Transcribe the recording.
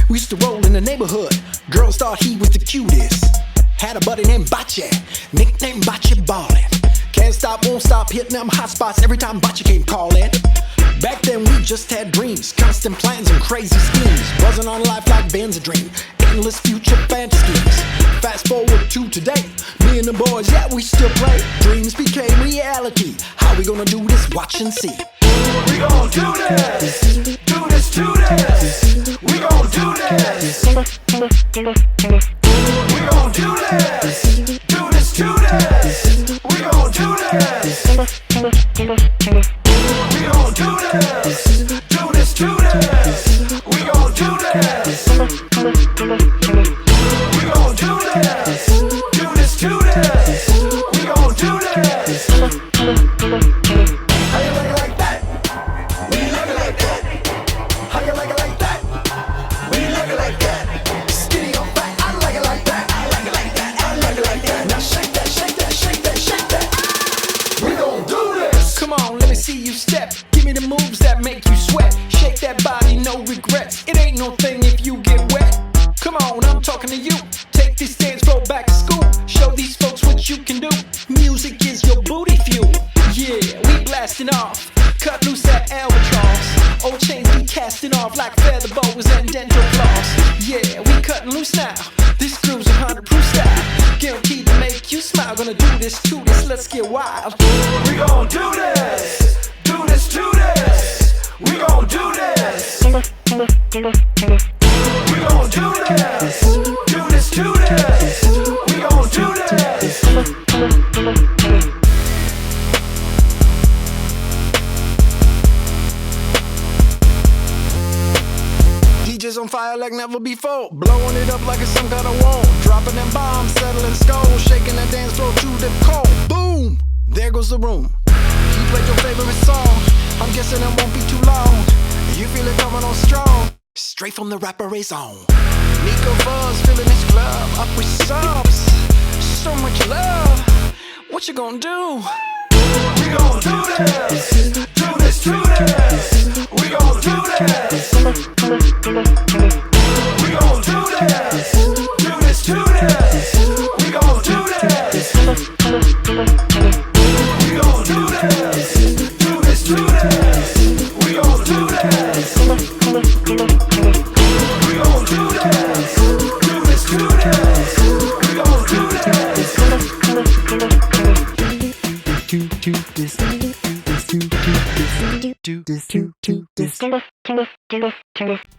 We used to roll in the neighborhood. Girls thought he was the cutest. Had a buddy named Bache, nicknamed Bache Ballin'. Can't stop, won't stop, hitting them hot spots every time Bache came calling. Back then we just had dreams, constant plans and crazy schemes. Buzzing on life like Ben's a dream, endless future fantasies. Fast forward to today, me and the boys, yeah, we still play. Dreams became reality. How we gonna do this? Watch and see. We gon' do this, do this, do this. We gon' do this. We gon' do this, do this, do this. We gon' do this. We gon' do this, do this, do this. We gon' do this. We gon' do this, do this, do this. We gon' do this. How you like it like that? We like it like that. How you like it like that? We like it like that. Skinny or fat, I like it like that. I like it like that. I like it like that. Now shake that, shake that, shake that, shake that. We gon' do this. Come on, let me see you step. Give me the moves that make you sweat. Shake that body, no regrets. It ain't no thing if you get wet. Come on, I'm talking to you. Take this dance floor back to school. Show these folks what you can do. Music is your booty fuel. Yeah, we blasting off. Cut loose that albatross. Old chains be casting off like feather boas and dental floss. Yeah, we cutting loose now. This groove's 100% style. Guaranteed to make you smile. Gonna do this, to this, let's get wild. We gon' do this, do this, do this. We gon' do this. We gon' do this, do this, do this. We gon' do this. DJs on fire like never before. Blowing it up like it's some kind of wall. Dropping them bombs, settling skulls. Shaking the dance floor to the cold. Boom! There goes the room. You played your favorite song. I'm guessing it won't be too long. You feel it coming on strong. Straight from the rapper on. Nico Buzz filling his club up with subs. So much love. What you gonna do? We gon' do this, do this, do this. We gon' do this. We gon' do this, do this, do this. We gon' do this. We gon' do this, do this, do this. We gon' do this. We gon' do this, do this, do this. We gon' do this. Do this.